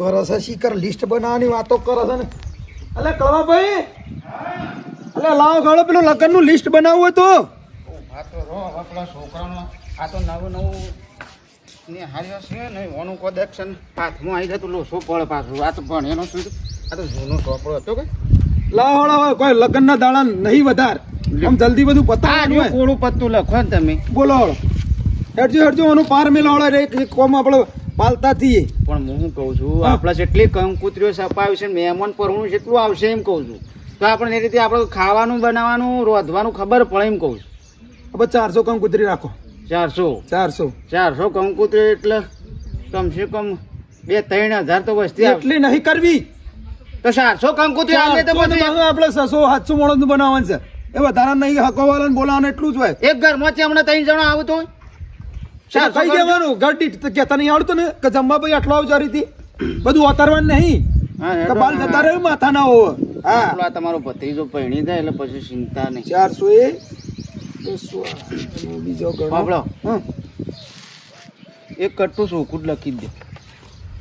કરો છે શીકર લિસ્ટ બનાવવાની વાતો કરો છે ને અલે કળવાભાઈ અલે લાવો ગાળો પેલું લગ્નનું લિસ્ટ બનાવવું તો આ તો રો આપણા છોકરાનો આ તો નવું નવું ને હાર્યો છે ને ઓનું કોદેક્શન હાથમાં આવી જતું લોસો પડે પાછું આ તો પણ એનો શું આ તો જૂનો ચોપડો હતો કે લાવો લાવો કોઈ લગ્નના દાડા નહીં વધાર આમ જલ્દી બધું પતાવવાનું હોય કોળું પત્તું લખો ને તમે બોલો હળો હેડજો ઓનું પાર મેલા હળો એક કોમ આપણે પાલતા થઈએ પણ હું કહું છું આપણા જેટલી કંકુતરીઓ સપાવી છે મહેમાન પરણું જેટલું આવશે એમ કહું છું તો આપણે એ રીતે આપણે ખાવાનું બનાવવાનું રોધવાનું ખબર પડે એમ કહું છું હવે 400 કંકુતરી રાખો 400 કંકુતરી એટલે કમસે કમ 2-3 હજાર તો વસ્તી એટલી નહીં કરવી તો 400 કંકુતરી આલે તો બધું આપણે 600-700 માણસનું બનાવવાનું છે એ વધારા નહીં હકવાવાળાને બોલાવવાનું એટલું જ હોય એક ઘરમાંથી હમણાં 3 જણા આવતો હોય કઈ દેવાનું ગરડી કેતા નહીં આવડતું ને કે જમવા ભાઈ આટલો આવજારીથી બધું ઉતારવાનું નહીં કે બાલ જતા રહ્યું માથા ના હોવ હા તમારો ભત્રીજો પરણી જાય એટલે પછી ચિંતા નહીં 400 બીજો બાબળો એક કટ્ટું ચોખ્ખું જ લખી દે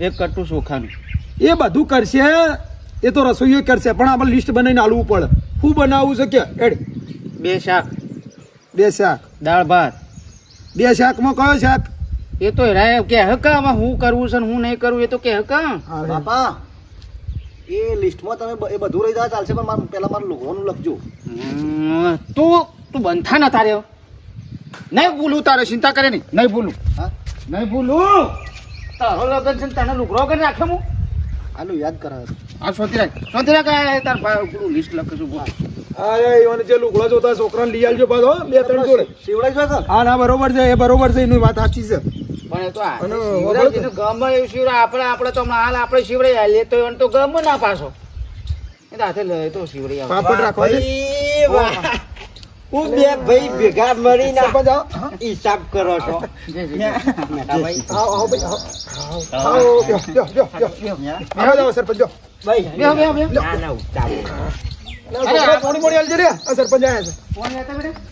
એક કટ્ટું ચોખાનું એ બધું કરશે એ તો રસોઈઓ કરશે પણ આપણે લિસ્ટ બનાવીને આલવું પડે શું બનાવવું છે કે એડ 2 શાક 2 શાક દાળ ભાત 2 શાકમાં કયો શાક એ તો હેરાય કે હકા હું કરવું છે ને હું નહીં કરવું એ તો કે હકા બાપા એ લિસ્ટમાં તમે એ બધું રહી જાય ચાલશે પણ પેલા મારું લોકોનું લખજો તું બંધા ના તારે નહીં ભૂલું તારે ચિંતા કરે નહીં ભૂલું હા નહીં ભૂલું તારો લગન છે ને તને લુગડો કરી નાખે હું આલું યાદ કરાવે આ શોધી રાખ તાર પેલું લિસ્ટ લખીશું બોલ અરે ઈવન જે લુગડો જોતા છોકરાને લઈ આવજો પાછો 2-3 જોડે શિવડાઈ જો તો હા ના બરોબર છે એ બરોબર છે એની વાત સાચી છે પણ એ તો અને ગમે એવું શિવરા આપણે તો હમણાં હાલ આપણે શિવરાઈ આલીએ તો એને તો ગમ ના પાછો એ તો હાથે લે તો શિવરાઈ આવે પાપડ રાખો છે હું બે ભાઈ ભેગા મળીને સરપંચ આવો. હિસાબ કરો છો ભાઈ આવો ભાઈ આવો બ્યો જાઓ સરપંચ જો બેહો ના ના ઉતાર થોડી મોડી હાલજે રે આ સરપંચ આયા છે ફોન લેતા બેટા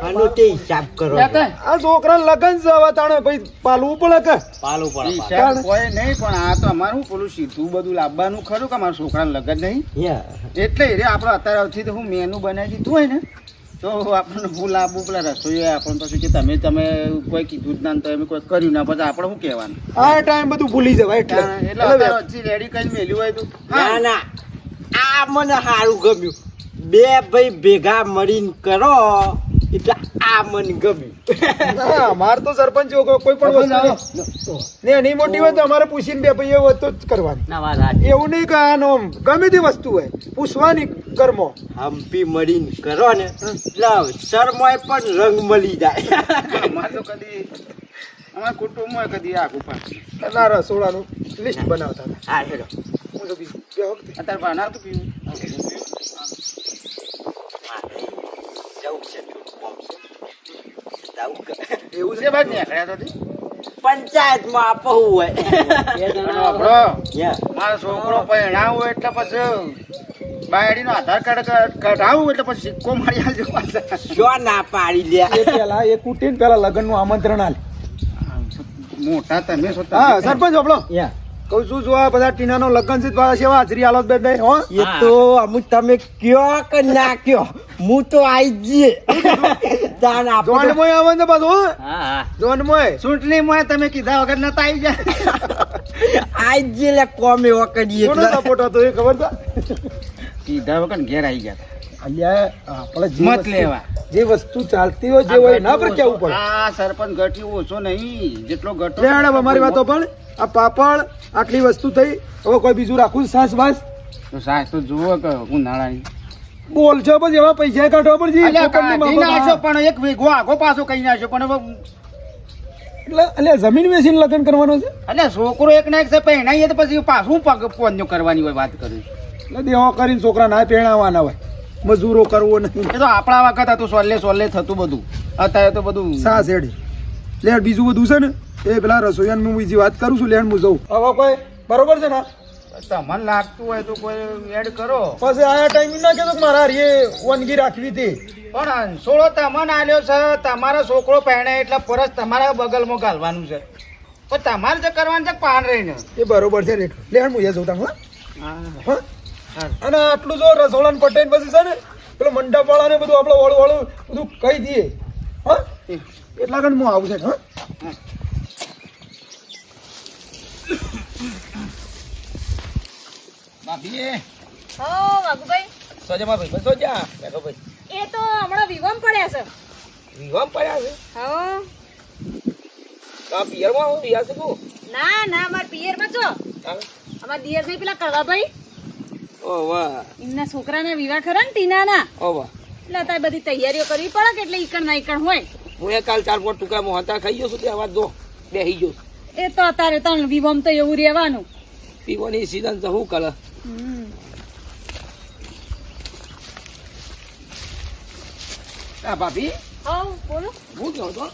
આનો તે હિસાબ કરો છો આ છોકરા લગન છે હવે તાણે ભાઈ પાલવું પડે કે પાલું હિસાબ કોઈ નહીં પણ આ તો અમારું પેલું સીધું બધું લાવવાનું ખરું કે મારા છોકરાને લગન નહીં એટલે રે આપણે અત્યારથી તો હું મેનુ બનાવી દીધું હોય ને તો આપણને હું લાવવું પેલા રસોઈ આપણને પછી કે તમે કોઈ કીધું જ ના ને તો એમ કોઈ કર્યું ના પછી આપણે શું કહેવાનું આ ટાઈમ બધું ભૂલી જવાય એટલે એટલે રેડી કરીને મેલ્યું હોય તો ના ના આ મને સારું ગમ્યું બે ભાઈ ભેગા મળીને કરો એટલે આ મને ગમ્યું માર તો સરપંચ કોઈ પણ વસ્તુ ને એની મોટી હોય તો અમારે પૂછીને બે ભાઈ એવું તો જ કરવાની એવું નહીં કે આનો ગમે તે વસ્તુ હોય પૂછવાની કર્મો હમ્પી મળીને કરો ને એટલે શરમાય પણ રંગ મળી જાય અમારે તો કદી અમારા કુટુંબમાં કદી આખું પાછું ના રસોડાનું લિસ્ટ બનાવતા હતા હા હેડો હું તો બીજું બે વખતે અત્યારે બનાવ તો પીવું જવું છે એવું છે ભાઈ નીકળ્યા તો પંચાયતમાં આપવું હોય મારો છોકરો પરણાવ હોય એટલે પછી બાયડીનો આધાર કાર્ડ કઢાવું એટલે પછી સિક્કો મારી આલજો પાછા શું ના પાડી લે એ પેલા એ કુટીને પેલા લગ્નનું આમંત્રણ આલે મોટા તમે છો હા સરપંચ આપણો કહું છું જો આ બધા ટીનાનો લગ્ન છે પાછા સેવા હાજરી આલો બે દે હો એ તો અમુક તમે કયો કે ના કયો હું તો આઈ જઈએ દાન આપો જોન મોય આવે ને પાછો હા જોન મોય ચૂંટણી માં તમે કીધા વગર નતા આવી જાય આઈ જઈએ લે કોમે વકડીએ કોનો સપોર્ટ હતો એ ખબર છે કીધા વગર ઘેર આવી ગયા અલ્યા આપણે મત લેવા જે વસ્તુ ચાલતી હોય જે હોય ના પર કેવું પડે આ સરપંચ ઘટ્યું ઓછો નહીં જેટલો ઘટો લેણ અમારી વાતો પણ આ પાપડ આટલી વસ્તુ થઈ હવે કોઈ બીજું રાખું સાસ બાસ તો સાસ તો જુઓ કે ઉનાળાની બોલશો પછી એવા પૈસા કાઢવા પડશે અલ્યા કાઢી નાખ્યો પણ એક વીઘો આગો પાછો કહી નાખ્યો પણ હવે એટલે અલ્યા જમીન વેચીને લગ્ન કરવાનો છે અલ્યા છોકરો એક ના એક છે પહેણાઈએ તો પછી પાછું પોન્યો કરવાની હોય વાત કરું એટલે દેવા કરીને છોકરા ના પહેણાવાના હોય મજૂરો કરવો નહીં એ તો આપણા વખત હતું સોલે થતું બધું અત્યારે તો બધું સાસ હેડી લેણ બીજું બધું છે ને એ પેલા રસોઈયાને હું બીજી વાત કરું છું લેણ હું જઉં હવે કોઈ બરોબર છે ને તમને લાગતું હોય તો કોઈ એડ કરો પછી આયા ટાઈમ ના કે મારા હારીએ વાનગી રાખવી હતી પણ સોળો તમને આલ્યો છે તમારો છોકરો પહેણે એટલે પરસ તમારા બગલમાં ઘાલવાનું છે પણ તમારે જે કરવાનું છે પાન રહીને એ બરોબર છે રેટ લે હું એ જોતા હું હા અને આટલું જો રસોડાને પટેલ પછી છે ને પેલો મંડપ વાળા ને બધું આપણે વાળું વાળું બધું કહી દઈએ હા એટલા કણ હું આવું છે હા ભાભી હો વાઘુભાઈ સોજા માં ભાઈ સોજા બેઠો ભાઈ એ તો હમણાં વિવામ પડ્યા છે વિવામ પડ્યા છે હો આ પિયરમાં હું રિયા છું ના ના માર પિયરમાં છો અમાર દિયર ભાઈ પેલા કળવાભાઈ ઓ વાહ એમના છોકરાના વિવાહ ખરા ને ટીનાના ઓ વાહ એટલે તારે બધી તૈયારીઓ કરવી પડે કે એટલે ઈકણ ના ઈકણ હોય હું એ કાલ 4-5 ટુકા મોહતા ખાઈ ગયો છું તે આવાજ દો બેહી ગયો એ તો અત્યારે તો વિવામ તો એવું રહેવાનું પીવાની સીઝન તો શું કરે આ ભાભી હો બોલો હું કહું તો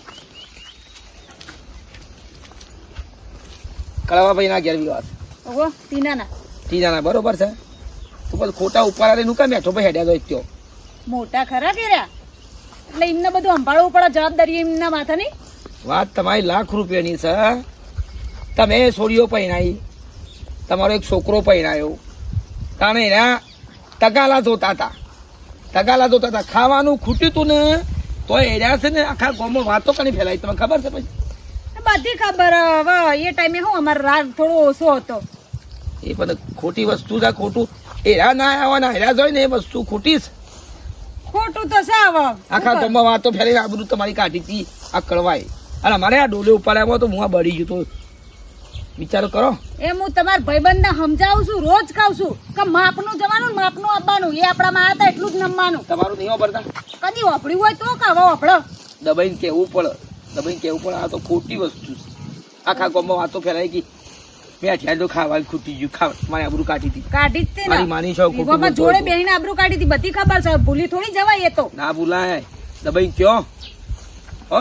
કળવાભાઈ ના ઘેર વિવાહ ઓહો ટીનાના ટીનાના બરોબર છે તો પછી ખોટા ઉપાડા લઈને કા મેઠો ભાઈ હેડ્યા તો ત્યો મોટા ખરા કે રહ્યા એટલે એમને બધું સંભાળવું પડે જવાબદારી એમના માથાની વાત તમારી લાખ રૂપિયાની છે તમે છોડીઓ પહેરાઈ તમારો એક છોકરો પહેરાયો કારણ એના તગાલા જોતા હતા ખાવાનું ખૂટ્યું તું ને તો એના છે ને આખા ગામમાં વાતો કરી ફેલાઈ તમને ખબર છે પછી બધી ખબર હવે એ ટાઈમે હું અમારો રાગ થોડો ઓછો હતો એ પણ ખોટી વસ્તુ છે ખોટું એરા ના આવવાના એરા જોઈ ને એ વસ્તુ ખોટી છે ખોટું તો છે હવે આખા ગામમાં વાતો ફેલાઈ આ બધું તમારી કાઢી હતી આ કળવાય અને અમારે આ ડોલે ઉપાડ્યામાં તો હું આ બળી ગયું તો વિચારો કરો એ હું તમારા ભાઈબંધને સમજાવું છું રોજ કહું છું કે માપનું જવાનું માપનું આપવાનું એ આપણામાં હતા એટલું જ નમવાનું તમારું નહીં વાપરતા કદી વાપર્યું હોય તો કાવા વાપરો દબાઈને કેવું પડે આ તો ખોટી વસ્તુ છે આખા ગામમાં વાતો ફેલાઈ ગઈ મેં અઠિયાર ખાવાનું ખૂટી ગયું મારી આબરૂ કાઢી હતી કાઢી જ તે મારી માની છો વિવાહમાં જોડે બેહીને આબરૂ કાઢી હતી બધી ખબર છે ભૂલી થોડી જવાય એ તો ના ભૂલાય દબાઈને કયો હો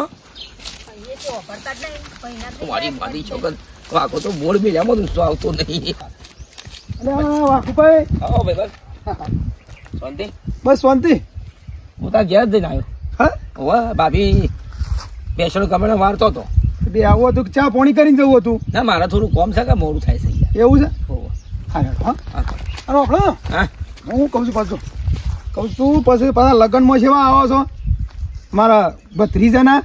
એ તો વાપરતા જ નહીં ભાઈના મારી માની છોકર વાકો તો મોડ મેળ્યામાં દુસ્તો આવતો નહીં વાકુભાઈ આવો ભાઈ બસ શાંતિ બસ શાંતિ હું તાર ઘેર જઈને આવ્યો હા વાહ ભાભી પેશન્ટ કમળે મારતો હતો બે આવું હતું કે ચા પાણી કરીને જવું હતું ના મારે થોડું કોમ છે કે મોડું થાય છે એવું છે ઓહો. હા હેડો, હા હા અને આપણો હા હું કહું છું પાછું પછી પાછા લગ્નમાં સેવા આવો છો મારા ભત્રીજાના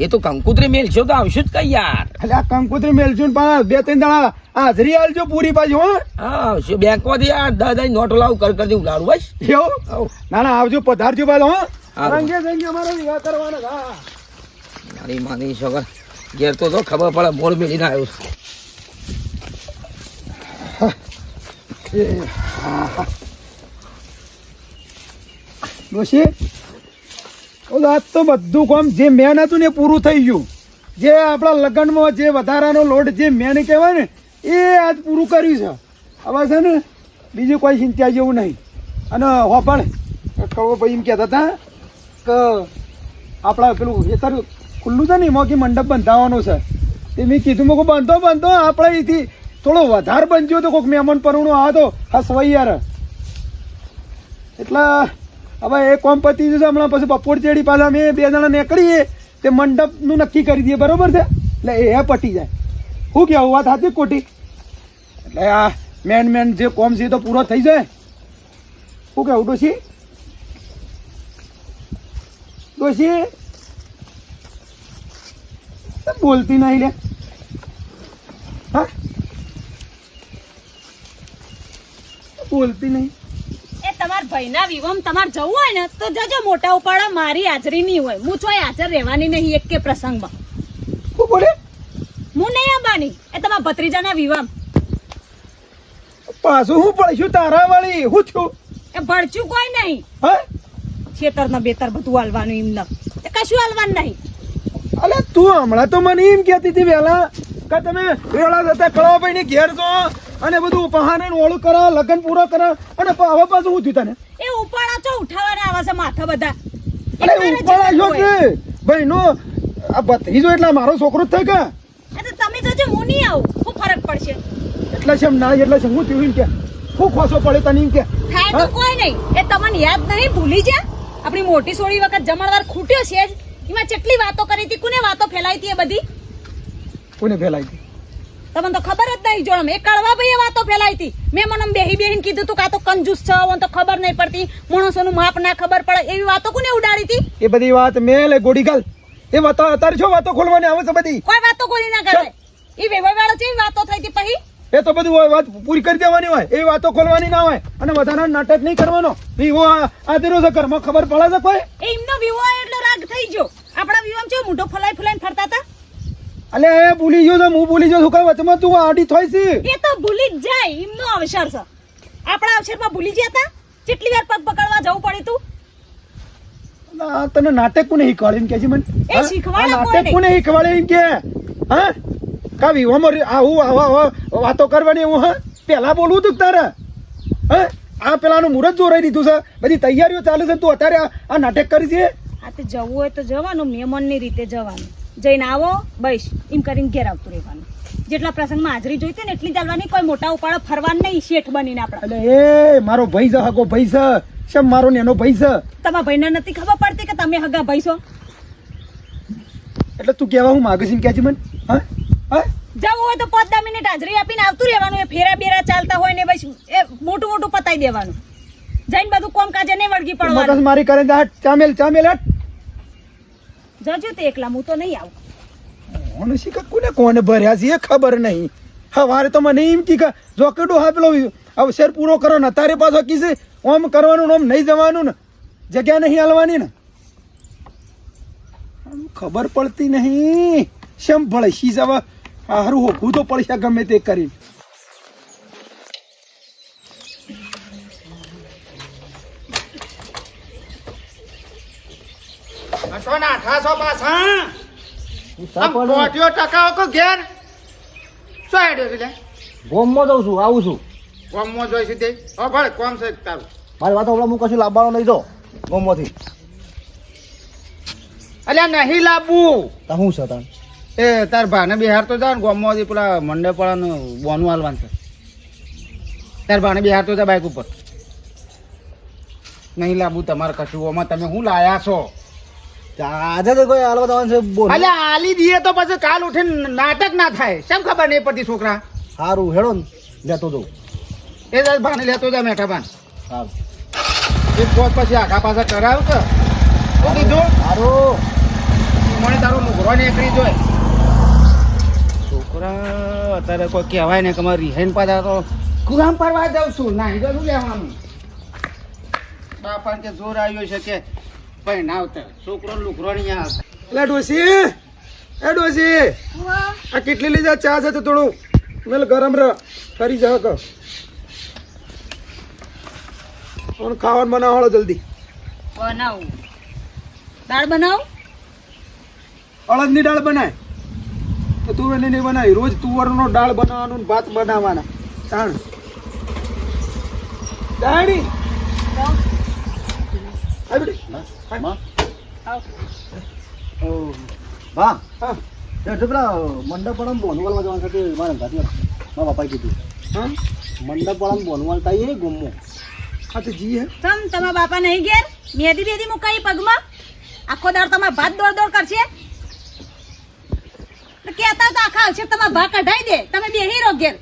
એ તો કંકુતરી મેલ છે તો આવશું જ કઈ યાર એટલે આ કંકોત્રી મેલજો ને પાછા 2-3 દાડા હાજરી આલજો પૂરી પાછી હો હા આવશું બેંકમાંથી આ 10 નોટ લાવું કરી ઉલાડું બસ એવું ના ના આવજો પધારજો પાછો હો હા. રંગે સંગે અમારો વિવાહ કરવાનો છે. હા મારી માની છોકર ઘેર તો ખબર પડે મોડ મેલીને આવ્યો છું એ, હા, હા. ડોશી ઓલો આજ તો બધું કામ જે મેન હતું ને એ પૂરું થઈ ગયું જે આપણા લગ્નમાં જે વધારાનો લોડ જે મેન કહેવાય ને એ આજ પૂરું કર્યું છે હવે છે ને બીજું કોઈ ચિંતા જેવું નહીં અને હોપણ કળવો ભાઈ એમ કહેતા હતા કે આપણા પેલું ખેતર ખુલ્લું છે ને એમાં કે મંડપ બંધાવવાનો છે તે મેં કીધું મેં બાંધો આપણે અહીંથી થોડો વધારે બનજો તો કોઈક મહેમાન પરણું આવે તો હસવાઈ યાર એટલે હવે એ કોમ પતી જશે હમણાં પછી બપોર ચેડી પાછા અમે 2 જણા નીકળીએ તે મંડપનું નક્કી કરી દઈએ બરોબર છે એટલે એ પટી જાય શું કહેવું વાત સાચી ખોટી એટલે આ મેન જે કોમ છે એ તો પૂરો થઈ જાય શું કહેવું ડોશી બોલતી નહીં લે હા બોલતી નહીં એ તમારા ભાઈના વિવાહ તમારે જવું હોય ને તો જજો મોટા ઉપાડા મારી હાજરી નહીં હોય હું ચોય હાજર રહેવાની નહીં એક કે પ્રસંગમાં શું બોલે હું નહીં આવવાની એ તમારા ભત્રીજાના વિવાહ પાછું હું પડશું તારા વાળી હું છું એ ભડચ્યું કોઈ નહીં હા ખેતર ને બેતર બધું હાલવાનું એમને એ કશું હાલવાનું નહીં અલે તું હમણાં તો મને એમ કહેતી હતી વહેલા કે તમે વેળા જતા કળવાભાઈ ને ઘેર જો અને બધું પહાને ઓળું કરો લગ્ન પૂરો કરો અને હવે પાછું હું થયું તને એ ઉપાડા ચો ઉઠાવવાના આવે છે માથા બધા અરે ઉપાડા છો કે ભાઈ નો આ ભત્રીજો એટલે મારો છોકરો જ થાય કે એ તો તમે જજો હું નહીં આવું શું ફરક પડશે એટલે છે એમ ના એટલે છે હું થયું એમ કે શું ખોસો પડે તને એમ કે થાય તો કોઈ નહીં એ તમને યાદ નહીં ભૂલી જા આપણી મોટી સોળી વખત જમણવાર ખૂટ્યો છે જ એમાં કેટલી વાતો કરી હતી કોને વાતો ફેલાઈ હતી એ બધી કોને ફેલાઈ હતી? તમને તો ખબર જ નહીં જોડમ એ કડવા ભાઈ વાતો ફેલાઈ હતી મેં મને બેહી બેહીને કીધું તું કાં તો કંજૂસ છો મને તો ખબર નહીં પડતી માણસોનું માપ ના ખબર પડે એવી વાતો કોને ઉડાડી હતી એ બધી વાત મેં લે ગોડી ગાલ એ વાતો અત્યારે શું વાતો ખોલવાની આવે છે બધી? કોઈ વાતો કોઈ ના કરે એ વેવાઈ વાળો છે વાતો થઈ હતી પછી એ તો બધું હોય, વાત પૂરી કરી દેવાની હોય, એ વાતો ખોલવાની ના હોય અને વધારે નાટક નહીં કરવાનો. વિવો આદરો છે ઘરમાં ખબર પડે છે કોઈ? એમનો વિવો એટલે રાગ થઈ ગયો આપણા વિવામ છે મોઢો ફલાઈ ફલાઈને ફરતા હતા અલે એ ભૂલી ગયો તો હું ભૂલી ગયો છું કઈ વચમાં તું આડી થોઈ છે એ તો ભૂલી જ જાય એમનો અવસર છે આપણા અવસરમાં ભૂલી ગયા હતા કેટલી વાર પગ પકડવા જવું પડે તું આ તને નાટક કોને શીખવાડે એમ કે છે મને? એ શીખવાડે આ કોને? નાટક કોને શીખવાડે એમ કે? હા કા વિવામાં આવું આવા વાતો કરવાની હું? હા પેલા બોલવું તું તારે? હા આ પેલાનું મુહૂર્ત જોરાઈ દીધું છે, બધી તૈયારીઓ ચાલે છે, તું અત્યારે આ નાટક કરી છે? આ તે જવું હોય તો જવાનું મહેમાનની રીતે જવાનું જઈને આવો બસ એમ કરીને ઘેર આવતું રહેવાનું જેટલા પ્રસંગમાં હાજરી જોઈતી ને એટલી ચાલવાની કોઈ મોટા ઉપાડો ફરવાનું નહીં શેઠ બનીને આપણે એટલે એ મારો ભાઈ છે, હગો ભાઈ છે, શેમ મારો નેનો ભાઈ છે? તમારા ભાઈને નથી ખબર પડતી કે તમે હગા ભાઈ છો એટલે તું કેવા હું માગું છું કે છે મને? હા હા જવું હોય તો 5-10 મિનિટ હાજરી આપીને આવતું રહેવાનું એ ફેરા બેરા ચાલતા હોય ને બસ એ મોટું મોટું પતાઈ દેવાનું જઈને બધું કોમ કાજે નહીં વળગી મગજ પડવાનું મારી કરે ચામેલ ચામેલ હટ. જજો તે એકલા હું તો નહીં આવું કોને શીખા કોને ભર્યા છે એ ખબર નહીં. હવારે તો મને એમ કી જોકેડો હા પેલો અવસર પૂરો કરો ને તારે પાછો કીધે ઓમ કરવાનું ને ઓમ નહીં જવાનું ને જગ્યા નહીં હાલવાની ને ખબર પડતી નહીં શેમ ભળે શી જવા હારું હોકું તો પડશે ગમે તે કરી. ગોમમાં જઉં છું આવું છું મારી વાત હમણાં હું કશું લાવવાનો નહીં જો ગોમમાંથી અલ્યા નહીં લાવવું તો શું છે તાન એ તાર ભાને બિહાર તો જા ને ગામમાંથી પેલા મંડપ વાળાનું બોનું હાલવાનું છે તાર ભાને બિહાર તો જા બાઈક ઉપર નહીં લાવવું તમારે કશું આમાં તમે શું લાયા છો આજે તો કોઈ હાલવા જવાનું છે બોલ અલ્યા આલી દઈએ તો પછી કાલ ઉઠીને નાટક ના થાય કેમ ખબર નહીં પડતી છોકરા સારું હેડો ને લેતો જઉં એ તાર ભાને લેતો જા મેઠા ભાન સારું એક પોત પછી આખા પાછા કરાવ કે શું કીધું સારું મને તારો નુકરો નીકળી જોય છોકરા અત્યારે કોઈ કહેવાય ને કે મારે રિહાઈન પાછા તો ગુલામ પરવા જાઉં છું નાહી જવું લેવાનું બાપા કે જોર આવ્યો છે કે ભાઈ ના આવતા છોકરો લુકરો નહીં આવતા એટલે ડોસી એ ડોસી આ કેટલી લીધા ચા છે તો થોડું મેલ ગરમ રહ કરી જા કે ખાવાનું બનાવો જલ્દી. બનાવું દાળ બનાવું અડદની દાળ બનાય તો તુવેરની નહીં બનાવી રોજ તુવરનો દાળ બનાવવાનું ને ભાત બનાવવાના તાણ દાણી આ બેટી હા હા પેલા મંડપ વાળા બોનવાલમાં જવાનું છે તે મારા ઘાટી મારા બાપાએ કીધું હા મંડપ વાળા બોનવાલ થાય એ ગોમો હા તો જી હે તમ તમારા બાપા નહીં ઘેર મેદી બેદી મુકાઈ પગમાં આખો દાળ તમારા ભાત દોડ દોડ કરશે કેતા તો આખા આવશે તમારા ભા કઢાઈ દે તમે બેહી રહો ઘેર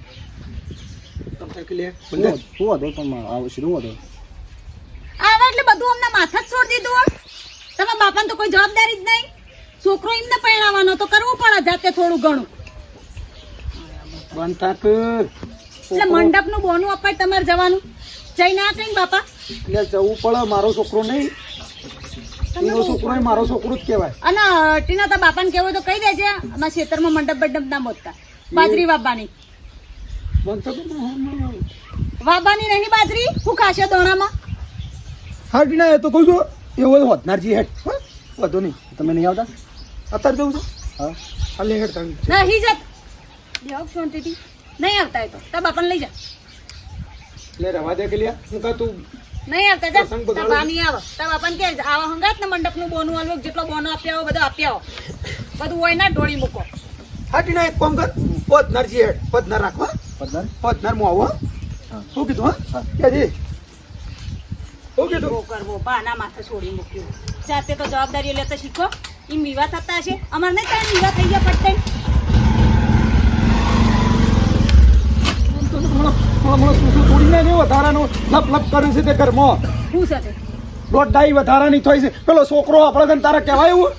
શું હતો પણ આવશે શું હતો આવા એટલે બધું અમને માથા જ છોડી દીધું હોય તમારા બાપાને તો કોઈ જવાબદારી જ નહીં છોકરો એમને પરણાવવાનો તો કરવું પડે જાતે થોડું ઘણું બનતા કર એટલે મંડપનું બોનું અપાય તમારે જવાનું જઈ ના કઈ બાપા એટલે જવું પડે મારો છોકરો નહીં એનો છોકરો ય મારો છોકરો જ કહેવાય. અને ટીના તા બાપાને કેવું હોય તો કહી દેજે અમારા ખેતરમાં મંડપ બડપ ના મોતતા બાજરી વાવવાની બનતા કર વાવવાની નહીં બાજરી શું ખાશે દોણામાં હા ટીના એ તો કહું છું એવો હોતનારજી હેઠ હા વધુ નહીં તમે નહીં આવતા અત્યારે જવું છું હા હાલે હેઠ તાણ નહીં જત બેહો શાંતિથી નહીં આવતા એ તો તાર બાપાને લઈ જા એટલે રવા દે કે લ્યા હું કા તું નહીં આવતા જા પ્રસંગ તાર બગાડો. બા નહીં આવે તાર બાપાને કે આવા હંગાત ને મંડપનું બોનું આલવો જેટલો બોનો આપ્યા હોય બધો આપ્યા હોય બધું હોય ના ઢોળી મૂકો હા ટીના એક કામ કર હોતનારજી હેઠ પદનાર રાખવા પદનાર હોતનાર હું આવું હા શું કીધું હા ક્યાંજી શું કીધું કરવો કરવો બાના માથે છોડી મૂક્યું જાતે તો જવાબદારી લેતા શીખો એમ વિવાહ થતા હશે અમારે નહીં કાંઈ વિવાહ થઈ ગયા પટતા હમણાં શું છોડીને ને વધારાનું લપ લપ કર્યું છે તે ઘરમાં શું છે તે? દોઢ વધારાની થઈ છે પેલો છોકરો આપણે તને તારે કહેવાય એવું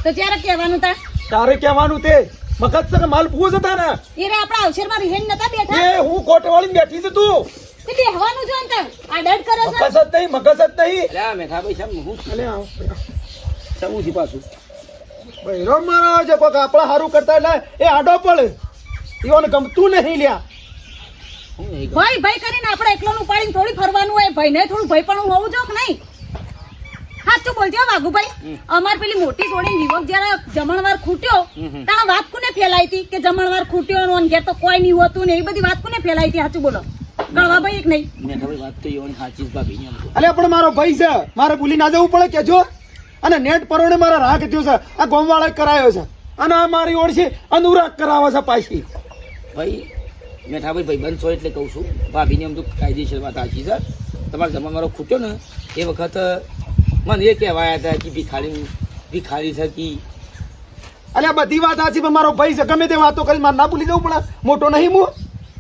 તો ત્યારે કહેવાનું તા તારે કહેવાનું તે મગજ છે કે માલ પૂછ હતા ને એ રે આપણા અવસરમાં રિહેન નતા બેઠા એ હું કોટ વાળી બેઠી છે તું તે બેહવાનું છે અંતર આ ડડ કરે છે મગજ જ નહીં અલ્યા મેઠાભાઈ સાહેબ હું અલે આવ શું છે પાછું બૈરો મારો છે કોક આપણા સારું કરતા એટલે એ આડો પડે ઈવોને ગમતું નહીં લ્યા હું નહીં કહું. ભાઈ ભાઈ કરીને આપણે એકલોનું ઉપાડીને થોડી ફરવાનું હોય ભાઈને થોડું ભાઈ પણ હોવું જો કે નહીં સાચું બોલજો વાઘુભાઈ અમાર પેલી મોટી છોડીને વિવક જયારે જમણવાર ખૂટ્યો ત્યાં વાત કોને ફેલાઈ હતી કે જમણવાર ખૂટ્યો ને ઘેર તો કોઈ નહીં હોતું ને એ બધી વાત કોને ફેલાઈ હતી સાચું બોલો ગળવાભાઈ એક નહીં મેઠાભાઈ વાત તો એવાની સાચી જ ભાભીની એમ તો. અલે પણ મારો ભાઈ છે મારે ભૂલી ના જવું પડે કેજો અને નેટ પરોણે મારા રાહ કીધું છે આ ગોમવાળા કરાયો છે અને આ મારી ઓળ છે અનુરાગ કરાવે છે પાછી ભાઈ મેઠાભાઈ ભાઈબંધ છો એટલે કહું છું ભાભીની એમ તો કાયદેસર વાત સાચી છે તમારે જમણવારો ખૂટ્યો ને એ વખત મને એ કહેવાયા હતા કે ભિખારી થકી અલે આ બધી વાત સાચી પણ મારો ભાઈ છે ગમે તે વાતો કરી મારે ના ભૂલી જવું પડે મોટો નહીં હું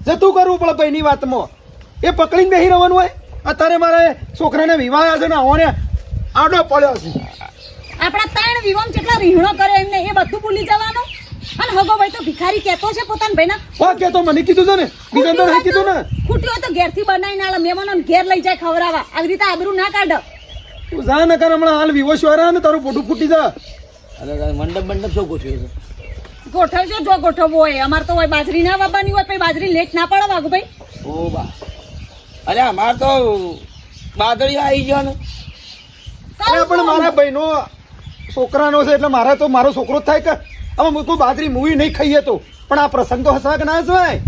જતું કરવું પડે ભાઈની વાતમાં એ પકડીને બેસી રહેવાનું હોય અત્યારે મારે છોકરાને વિવાહ છે ને આવને આડો પડ્યો છે આપણા ત્રણ વિવમ જેટલા રીહણો કરે એમને એ બધું ભૂલી જવાનું અને હગો ભાઈ તો ભિખારી કહેતો છે પોતાના ભાઈના હો કે તો મને કીધું છે ને બીજા તો નહીં કીધું ને ખૂટ્યો તો ઘેરથી બનાવીને આલે મહેમાનોને ઘેર લઈ જાય ખવડાવવા આવી રીતે આબરૂ ના કાઢ તું જા ને કર હમણાં હાલ વિવો શોરા ને તારું પોટું ફૂટી જા અને મંડપ શું ગોઠવ્યો છે ગોઠવજો જો ગોઠવવો હોય અમારે તો હોય બાજરી ના વાવવાની હોય પછી બાજરી લેટ ના પડે વાઘુભાઈ ઓ બા અરે અમાર તો બાદળી આવી ગયો ને અરે પણ મારા ભાઈનો છોકરાનો છે એટલે મારા તો મારો છોકરો જ થાય કે હવે હું કોઈ બાજરી મૂવી નહીં ખાઈએ તો પણ આ પ્રસંગ તો હસવા કે ના હસવાય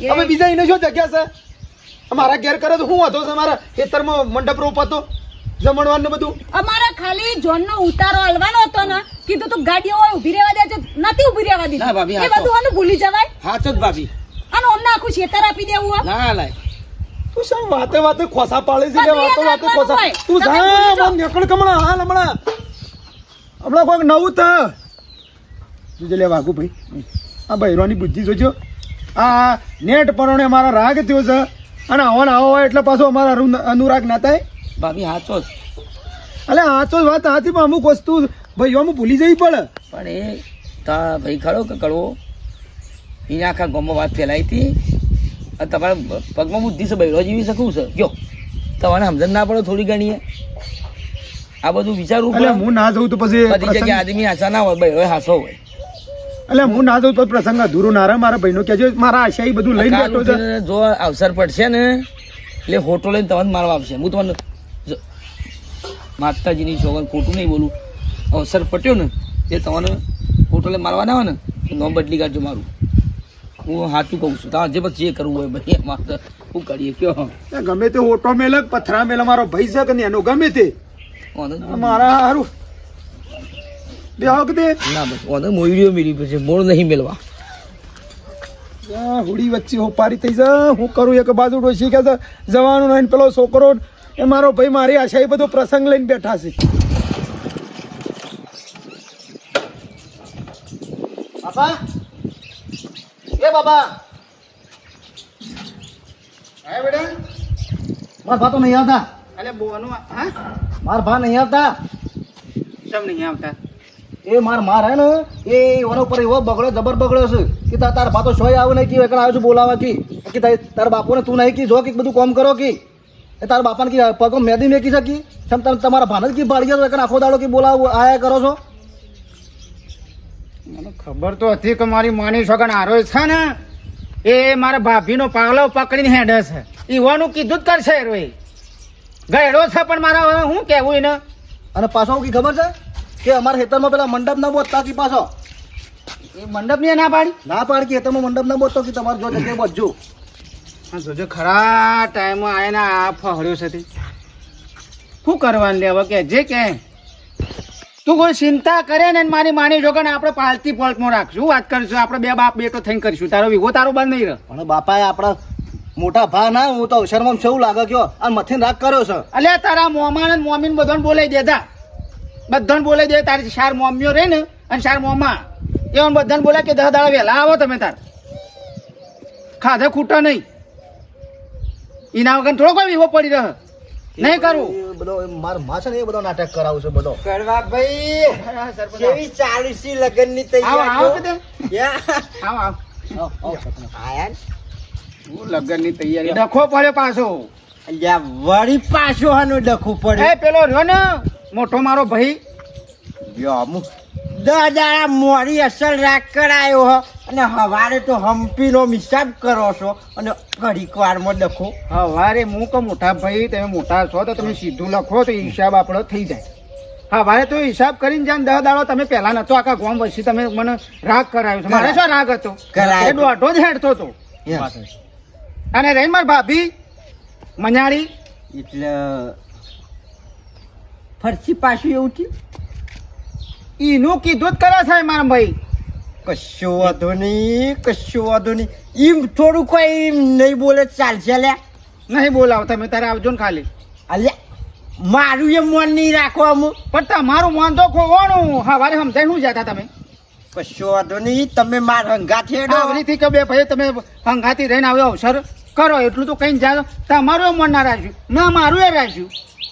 હવે બીજા એને શું જગ્યા છે મારા ઘેર કરે તો શું હતો છે મારા ખેતરમાં મંડપ રોપાતો જમણવાર ને બધું અમારે ખાલી જોન નો ઉતારો હલવાનો હતો ને કીધું તું ગાડીઓ હોય ઉભી રહેવા દેજો નથી ઉભી રહેવા ના ભાભી, દીધી એ હા તો. બધું આનું ભૂલી જવાય હાથ જ ભાભી અને અમને આખું ખેતર આપી દેવું હોય ના લાય તું શું વાતે વાતે ખોસા પાડે છે કે બધું વાતો યાદ વાતે ખોસા રાખવાનું તું હોય. જા તમે ભૂલી મને નીકળ કમણા હાલ હમણાં કોઈક નવું થા જોજે લે વાઘુ ભાઈ આ બૈરોની બુદ્ધિ જોજો આ નેટ પરોણે મારા રાગ થયો છે અને આવો ને આવો હોય એટલે પાછો અમારા અનુરાગ ના થાય ભાભી હાચો જ અલે આ તો વાત હતી પણ અમુક વસ્તુ ભાઈઓમાં ભૂલી જવી પડે પણ એ તા ભાઈ ખરો કે કડવો એને આખા ગામમાં વાત ફેલાઈ હતી અને તમારા પગમાં બુદ્ધિ છે બૈરો જીવી શકું છે જો તમારે સમજણ ના પડે થોડી ઘણી આ બધું વિચારવું એટલે પડે હું ના જઉં તો પછી બધી જગ્યાએ પ્રસંગ- આદમી હાસા ના હોય બૈરો હાસો હોય એટલે હું ના જઉં તો પ્રસંગ અધૂરો ના રહે મારા ભાઈનો કહેજો મારા આશા બધું લઈને કાલ બેઠો છે ઉઠીને જો અવસર પડશે ને એટલે હોટો લઈને તમને મારવા આવશે હું તમને માતાજીની સોગન ખોટું નહીં બોલું અવસર પટ્યો ને એ તમને હોટો લઈને મારવા ના હોય ને તો નોમ બદલી કાઢજો મારું હું સાચું કહું છું તમારે જે પછી જે કરવું હોય ભાઈ મારે શું કરીએ કયો ગમે તે ઓટો મેલે પથરા મેલે મારો ભાઈ છે કે નહીં એનો ગમે તે મારા હારું બે વખતે ના બસ ઓને મોયડીઓ મેળવી પછી મોડ નહીં મેળવા હુડી વચ્ચે હોપારી થઈ જા હું કરું એક બાજુ ડોસી કે છે જવાનું નહીં પેલો છોકરો એ મારો ભાઈ મારી આશા એ બધો પ્રસંગ લઈને બેઠા છે બાપા એ બાપા હે બેટા મારા ભા તો નહીં આવતા અલે બોનું હા મારા ભા નહીં આવતા કેમ નહીં આવતા એ માર હે ને એ એના ઉપર એવો બગડ્યો જબર બગડ્યો છે કે તારા ભા તો સોય આવે નહીં કે એકણ આવ્યો છું બોલાવા કે તારા બાપુને તું નહીં કી જો કે બધું કામ કરો કે એ તારા બાપાને કે પગો મેદી મેકી શકી તમારા ભાને જ કી બાળી ગયા તો એકણ આખો દાડો કે બોલાવો આયા કરો છો મને ખબર તો હતી કે મારી માની છોકન હારો છે ને એ મારા ભાભીનો પાવલો પકડીને હેડે છે ઈવાનું કીધું જ કરશે રોય ગયડો છે પણ મારા હવે હું કહેવું એને અને પાછો હું કી ખબર છે કે અમારા ખેતરમાં પેલા મંડપ ના બોતતા કી પાછો એ મંડપની ના પાડી ના પાડ કે ખેતરમાં મંડપ ના બોતતો કે તમારે જો જગ્યાએ બચજો હા જોજો ખરા ટાઈમમાં આવીને આ ફહળ્યો છે તે શું કરવાનું લે હવે કે જે કે તું કોઈ ચિંતા કરે ને મારી માની જોગણ આપણે પાલતી પોલ્ટમાં રાખશું વાત કરીશું આપણે બે બાપ બેટો થઈને કરીશું તારો વિગો તારો બંધ નહીં રહે પણ બાપાએ આપણા મોટા ભા ના હું તો અવસરમાં શું લાગે કયો અને મથીને રાગ કર્યો છે અલ્યા તારા મોમાં ને મોમીને બધાને બોલાઈ દેતા બધાને બોલાઈ દે તારી ચાર મોમીઓ રહે ને અને ચાર મોમાં એવા બધાને બોલાય કે 10 દાડા વહેલા આવો તમે તાર ખાધે ખૂટા નહીં એના વગર થોડો કોઈ વિવો પડી રહ્યો નહીં કરું એ બધો માર માં છે ને એ બધો નાટક કરાવું છે બધો કરવા ભાઈ કેવી ચાલુ છે લગન ની આવો આવો તૈયારી કીધે. આવો આવો આયા હું લગ્નની તૈયારી ડખો પડ્યો પાછો અલ્યા વળી પાછો હાનું ડખું એ પડ્યું પેલો રહ્યો ને મોટો મારો ભાઈ દાડા મોડી અસલ રાગ કરાયો હો અને હવારે તો હમ્પીનો હિસાબ કરો છો અને ઘડીક વારમાં ડખો હવારે હું કહું મોટા ભાઈ તમે મોટા છો તો તમે સીધું લખો તો હિસાબ આપણો થઈ જાય હવારે તો હિસાબ કરીને જાણ 10 દાડો તમે પહેલા નતો આખા ગામ વચ્ચે તમે મને રાગ કરાવ્યો છે મારે શું રાગ હતો કરાયો. એ દોઢો જ હેડતો હતો અને રહી માર ભાભી મનાળી એટલે ફરસી પાછું એવું થયું ઈનું કીધું જ કરે છે મારા ભાઈ કશો વાંધો નહીં એમ થોડું કોઈ એમ નહીં બોલે ચાલશે લ્યા નહીં બોલાવો તમે તારે આવજો ને ખાલી અલ્યા મારું એ મન નહીં રાખો અમુક પણ તમારું મન તો ખોવાનું હવારે સમજાય શું જતા તમે કશો વાંધો નહીં તમે માર હંગાત હેડો આવરીથી કે બે ભાઈ તમે હંગાથી રહીને આવ્યો અવસર કરો એટલું તો કઈ જાય તમારું એ મન ના રાખ્યું ના મારું એ રાખ્યું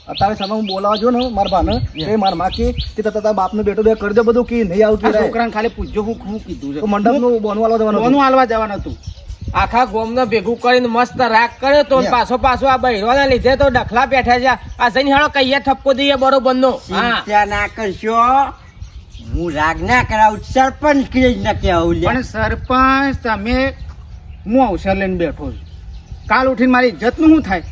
અત્યારે સામે હું બોલાવા જો ને મારા બાને એ મારા માં કે તારા બાપનો બેટો બે કરી દે બધું કે નહીં આવતું આ રહે. છોકરાને ખાલી પૂછજો હું કીધું તો છે મંડપનું બોનવા લાવવા જવાનું કોનું હાલવા જવાનું હતું આખા ગોમને ભેગું કરીને મસ્ત રાગ કર્યો તો પાછો આ બૈરોના લીધે તો ડખલા બેઠા છે આ જઈને હાલો કહીએ ઠપકો દઈએ બરોબર નો ચિંતા ના કરશો હું રાગ ના કરાવું સરપંચ કે જ ના કહેવું લે પણ સરપંચ તમે હું અવસર લઈને બેઠો છું કાલ ઉઠીને મારી ઇજ્જતનું શું થાય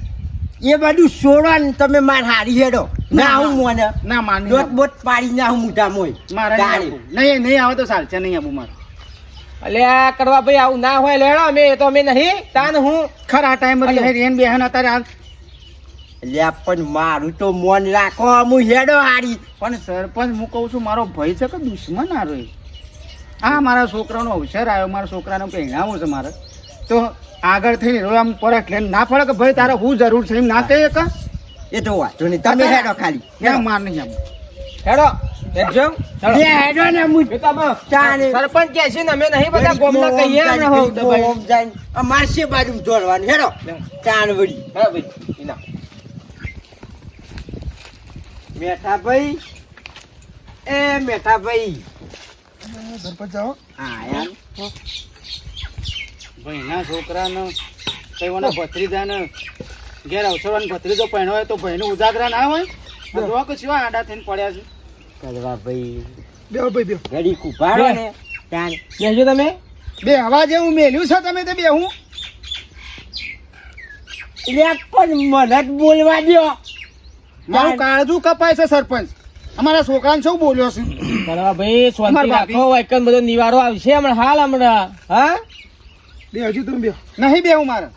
એ બધું છોડો ને તમે માર હારી હેડો ના હું મોને ના માની દોત બોત પાડી ના હું મોટા મોય મારે નહીં આવે તો ચાલશે નહીં આવું મારે એટલે આ કરવા ભાઈ આવું ના હોય લેડો અમે એ તો અમે નહીં તાન હું ખરા ટાઈમ રેન બેહન અત્યારે લે પણ મારું તો મન રાખો હું હેડો હારી પણ સરપંચ હું કહું છું મારો ભય છે કે દુશ્મન આ રહ્યો આ મારા છોકરાનો અવસર આવ્યો મારા છોકરાને પહેણાવો છે મારે તો આગળ થઈને આમ પરખ લઈને ના પડે કે ભાઈ તારે હું જરૂર છે એમ ના કહીએ કે એ તો વાંધો નહીં તમે હેડો ખાલી ના માર નહીં આમ હેડો હેડજો બે હેડો ને હું ચાલે સરપંચ કે છે ને અમે નહીં બધા ગોમના કહીએ અમે હોવ દબાઈ અમાર છે બાજુ દોડવાનું હેડો ચાણ વળી હા ભાઈ ઈના મેઠા ભાઈ એ મેઠા ભાઈ સરપંચ આવો હા યાર ભાઈના છોકરાને કઈવાના ભત્રીજાને ઘેર અવસરવાનો ભત્રીજો પહેણો હોય તો ભાઈનું ઉજાગરા ના હોય જો કે સિવાય આડા થઈને પડ્યા છે કરવા ભાઈ બેહો ભાઈ બેહો ઘડી કુભાડો ને ચાણ કહેજો તમે બે હવા જેવું મેલ્યું છે તમે તે બે હું લે પણ મને જ બોલવા દ્યો મારું કાળજું કપાય છે સરપંચ અમારા છોકરાને શું બોલ્યો છે કરવા ભાઈ શાંતિ અમાર ભાભી. રાખો વાયકન બધો નિવારો આવશે હમણાં હા બે હજુ તમે બેહો નહીં બેહું મારે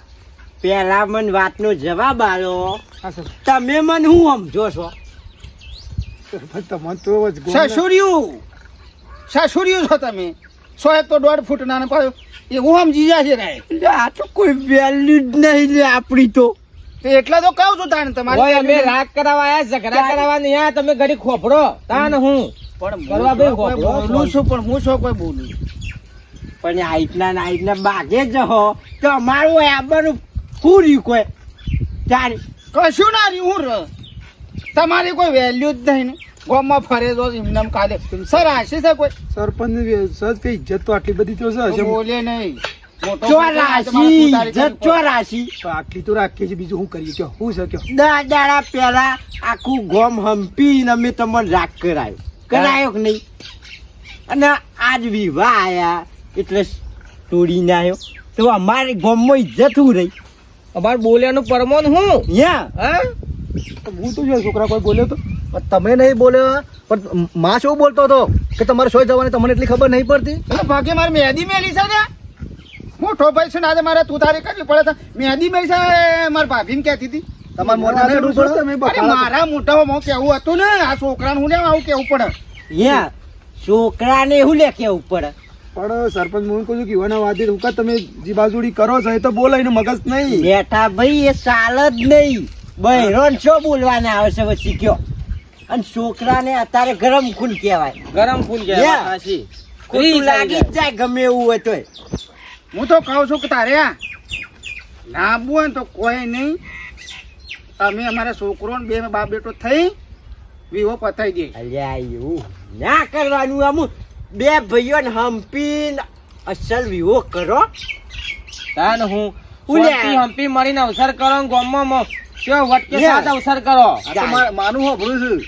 પેલા મને વાતનો જવાબ આલો હા સર તમે મને હું સમજો છો સરપંચ તમારે તો જ ગોળ ના- સસુર્યું છો તમે 100 તો 1.5 ફૂટ નાના પાડો એ હું સમજી જાય છે રાય લે, આ તો કોઈ વેલ્યુ જ નહીં લે આપણી તો એટલે તો કહું છું તાને ઓય અમે તમારે રાગ કરાવવા આયા ઝઘડા કરાવવા નહીં આયા તમે ઘડી ખોપડો તાન હું પણ કરવા ભાઈ કોઈ હોભળો, બોલું છું પણ હું શું કોઈ બોલું પણ આઈટના બાગે જ હો તો અમારું આબાનું પૂર્યું કોઈ ચાલ કશું ના રહ્યું હું ર તમારી કોઈ વેલ્યુ જ નહીં ને ગામમાં ફરે તો એમને કાલે સર આશી છે કોઈ સરપંચની સજ કઈ ઇજ્જત તો આટલી બધી તો છે હશે. બોલે નહીં મોટો ચોરાશી જત ચોરાશી તો આટલી તો રાખીએ છીએ બીજું શું કરીએ કયો શું છે કયો દાડા પેલા આખું ગોમ હંપીને અમે તમને રાગ કરાયો કે નહીં અને આજ વિવાહ આયા એટલે તોડી ના આવ્યો તો અમારે ગોમમાં ઇજ્જત હું રહી અમાર બોલ્યાનું પરમોન હું યા હા તો હું તો જો છોકરા કોઈ બોલ્યો તો પણ તમે નહીં બોલ્યો પણ માં શું બોલતો હતો કે તમારે સોય જવાની તમને એટલી ખબર નહીં પડતી એટલે ભાગે મારે મહેંદી મેલી છે ને મોટો ભાઈ છે ને આજે મારે તું તારી કરવી પડે છે મહેંદી મેલી છે મારી ભાભીને કહેતી હતી તમારે મોઢા નહીં અડવું પડે? તમે અરે બખાડા મારા મોઢામાં કેવું હતું ને આ છોકરાને હું ને આવું કેવું પડે યા છોકરાને એવું લે કેવું પડે પણ સરપંચ હું કહું છું કે યુવાના વાદી હું કાં તમે જે બાજુડી કરો છો એ તો બોલાય એનું મગજ નહીં બેઠા ભાઈ એ સાલ જ નહીં બહેરોન શું બોલવાના આવે છે વચ્ચે કયો અને છોકરાને અત્યારે ગરમ ખૂન કહેવાય ગરમ ફૂલ Yeah. ગયા હાચી ખોટું લાગી જ જાય ગમે એવું હોય તોય હું તો કહું છું કે તારે આ ના આપવું હોય ને તો કોઈ નહીં. અમે અમારા છોકરો ને બે બાપ બેટો થઈ વિવો પતાવી દે. અલ્યા એવું ના કરવાનું. આમ બે ભાઈઓને હંપીને અસલ વિવો કરો. તાન હું ઉલ્યા. હંપી હંપી મરીને અવસર કરો ને ગામમાં કેવો વટકે યા. સાથ અવસર કરો. આ તો માનું હોભળું છું.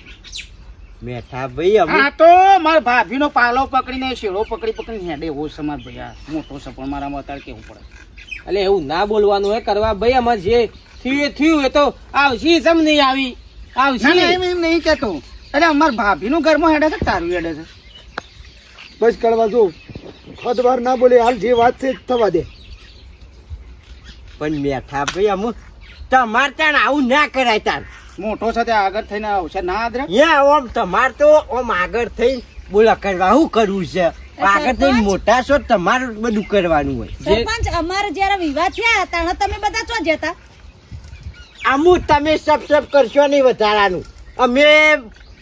મેઠા ભાઈ અમે આ તો મારા ભાભીનો પાલો પકડીને શેડો પકડીને હેડે એવો છે મારા ભાઈ. આ મોટો છે પણ મારામાં અત્યારે કેવું પડે. એટલે એવું ના બોલવાનું હોય કરવા ભાઈ. અમારે જે થયું એ થયું. એ તો આવશી સમ નહીં આવી ના આવશી. ના, એમ નહીં કહેતો. અરે અમારા ભાભીનું ઘરમાં હેડે છે તારું હેડે છે. બસ કરવા જો ખદવાર ના બોલે, હાલ જે વાત છે થવા દે. પણ મેઠા ભાઈ અમે તમાર ત્યાં આવું ના કરાય તાર. મોટો છે તે આગળ થઈને આવશે ના આદરે. યા ઓમ તમાર તો ઓમ આગળ થઈ બોલા કરવા શું કરવું છે. આગળ થઈ મોટા છો તમારે બધું કરવાનું હોય. સરપંચ અમારે જયારે વિવાહ થયા તાણે તમે બધા ચો જતા? આમું તમે સબ કરશો નહીં વધારાનું. અમે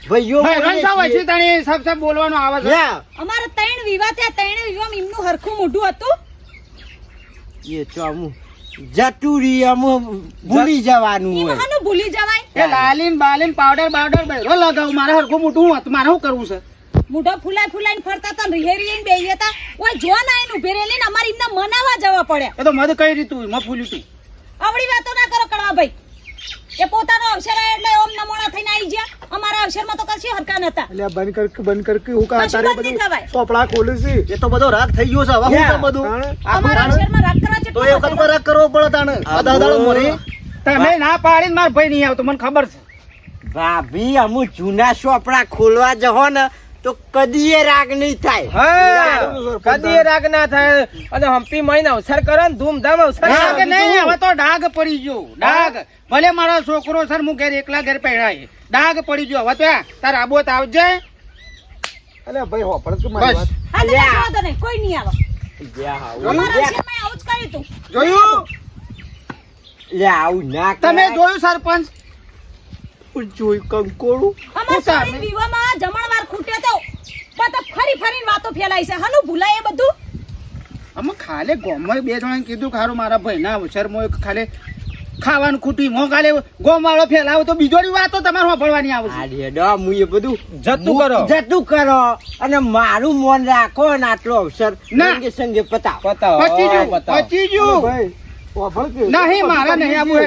ભાઈઓ ભાઈ રંગ હોય છે તાણી સબ બોલવાનું આવે છે. યા, અમારે 3 વિવાહ થયા, 3 વિવાહ એમનું હરખું મોઢું હતું. એ તો અમું જતું રહી અમું ભૂલી જવાનું ઈ હોય. મહાનું ભૂલી જવાય. એ લાલીન બાલીન પાવડર બાવડર બહેરો લગાવું મારે હરખું મોટું હતું. મારે શું કરવું છે? મોઢા ફૂલાઈને ફરતા તા, રીહે રીહીને બેહી હતા. ઓય જો ના એને ઉભે રહેલી ને અમારે એમને મનાવા જવા પડ્યા. એ તો મધ કઈ રીતું માં ફૂલ્યું તું. આવડી વાતો ના કરો કડવાભાઈ. એ પોતાનો અવસર આવ્યો એટલે ઓમ નમોણા થઈને આવી ગયા. અમારા અવસરમાં તો કશી હરકા નતા. એટલે આ બંધ કર કે હું કા કશું તારે બંધ નહીં બધું થવાય. ચોપડા ખોલે છે. એ તો બધો રાગ થઈ ગયો છે. હવે શું છે બધું? અમારા અવસરમાં રાગ કરવા તો જેટલું એ વખત રાગ કરવો પડે તાણે. આ દાદાળો મરી. તમે ના પાડીને મારો ભાઈ નહીં આવતો મને ખબર છે. ભાભી અમુક જૂના ચોપડા ખોલવા જહો ને તો કદી રાગ નહીં થાય. હા કદી રાગ ના થાય. અને હંપી મરીને અવસર કરો ને ધૂમધામ અવસર ડાઘ કરો. નહીં, હવે તો ડાઘ પડી ગયો. ડાઘ ભલે મારો છોકરો સર હું ઘેર એકલા ઘેર પહેરાય. ડાઘ પડી ગયો. હવે તો તાર આબોત આવજે. અલ્યા ભાઈ હોપડ કે મારી બસ. વાત. હા, તમે જવા દો ને, કોઈ નહીં આવે. લ્યા, અમારા અવસરમાં આવું જ કર્યું તું. જોયું? લ્યા, આવું ના તમે કરાય. જોયું સરપંચ? જોયું કંકોડું. અમારા શું સામે? સોળીના વિવાહમાં જમણવાર ખૂટ્યો તો. બધા ફરીને વાતો ફેલાઈ છે. હાલું ભૂલાય એ બધું? અમે ખાલી ગોમમાં બે જણાને કીધું કે હારું મારા ભાઈના અવસરમાં એક ખાલી ખાવાનું ખૂટી મો ખાલે ગોમ વાળો ફેલાવો તો બીજોની વાતો તમારે સાંભળવાની આવે છે. આ રેડો, હું એ બધું જતું કરો. જતું કરો અને મારું મન રાખો અને આટલો અવસર ના. સંગે સંગે પતાવો. બતાવો પચી ગયું, બતાવો. પચી અરે ગયું. ભાઈ હોપડ કે નહીં મારા નહીં આવું.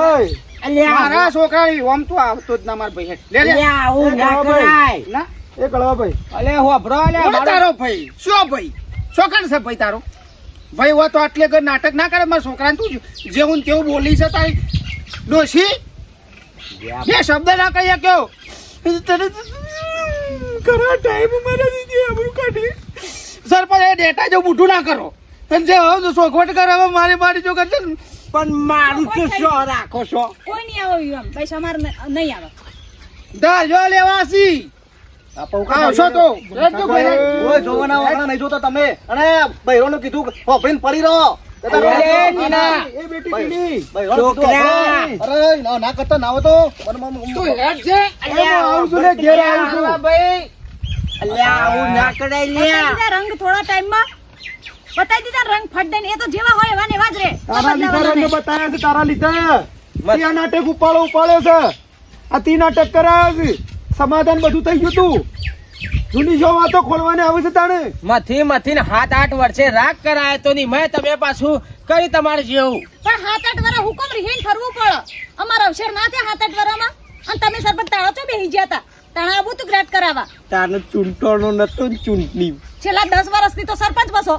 ઓય અલ્યા, મારા છોકરા ઓમ તો આવતો જ ના મારા ભાઈ. લે લે. અલ્યા, આવું ના કરાય. ના એ કળવા ભાઈ અલે હોભરો અલે કોણ મારો- તારો ભાઈ? શું ભાઈ? છોકરા છે ભાઈ તારો ભાઈ? હોય તો આટલે ઘર નાટક ના કરે. મારા છોકરાને તું જેવું ને તેવું બોલી છે તારી ડોશી. બે શબ્દ ના કહી શક્યો. ખરા ટાઈમ મારા દીદી આબરૂ કાઢી. સરપંચ એ ડેટા જો બુઢું ના કરો. અને જે હવે સોખવટ કરે હવે મારી જો કરશે ને. પણ મારું તો શું રાખો છો? કોઈ નહીં આવે વિવાહ. ભાઈ અમારે નહીં આવે. દાજો લેવાસી આ પૌકા આવશો તો રહેજો ઘરે. ઓય જોવાના વાળા નહીં જોતા તમે. અને બૈરોનું કીધું હોપડીને પડી રહો. અરે નીના. એ બેટી કીડી બૈરોનું કીધું છોકરા. હોપડીને. અરે ના કરતા ના હોય તો તું હેડ છે. આવું છું ને ઘેર આવું છું. હા, ભાઈ અલ્યા, આવું ના કરાય લ્યા. બતાવી દીધા રંગ થોડા ટાઈમમાં. બતાવી દીધા રંગ ફટ દઈને. એ તો જેવા હોય એવા ને એવા જ રહે. તારા લીધે બદલાવાના રંગ નહીં. બતાવ્યા છે તારા લીધે. તે આ નાટક ઉપાડ્યો છે. આ તી નાટક કરાવે છે. સમાધાન બધું થઈ ગયું તું. જૂની જો વાતો ખોલવાની આવે છે તાણે. મથી ને 7-8 વર્ષે રાગ કરાય તો નહીં મેં તમે પાછું કરી તમારે જેવું. પણ 7-8 વર્ષ હુકમ રીહીને ફરવું પડે. અમારા અવસર ના થયા 7-8 વર્ષમાં. અને તમે સરપંચ તાળો છો બેહી ગયા હતા. તાણા આવું તું ગ્રેટ કરાવવા. તારનો ચૂંટણો નતો ને ચૂંટણી. છેલ્લા 10 વર્ષથી તો સરપંચ બસો.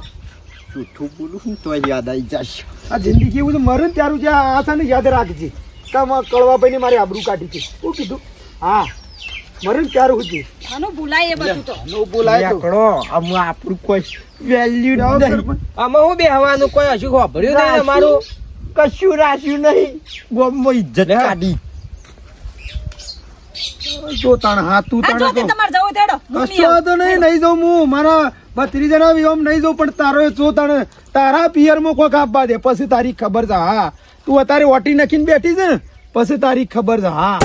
જૂઠું બોલું ને તો યાદ આવી જશે. આ જિંદગી એવું છે, મરે ને ત્યારું જે આ છે ને યાદ રાખજે. કળવાભાઈ ને મારી આબરૂ કાઢી છે. શું કીધું? હા મરે ને ત્યારું સુધી આનું ભૂલાય એ બધું તો. નો બોલાય તો. યાકડો, આમાં આપણું કોઈ વેલ્યુ જાઓ નહીં. સરપંચ. આમાં હું બેહવાનું કોઈ હજુ ખોભર્યું નહીં અમારું. કશું રાખ્યું નહીં. ગામમાં ઇજ્જત કાઢી. જો તાણ હા તું આ જો તાણે તે તો તમારે જવું તેડો. હું નહીં કશો આવું. તો નહીં જાઉં હું. મારા 32 જણા વિવાહ નહીં જાઉં. પણ તારો જો તાણે તારા પિયરમાં કોક આપવા દે પછી તારી ખબર છે. હા તું અત્યારે ઓટી નાખીને બેઠી છે ને પછી તારી ખબર છે. હા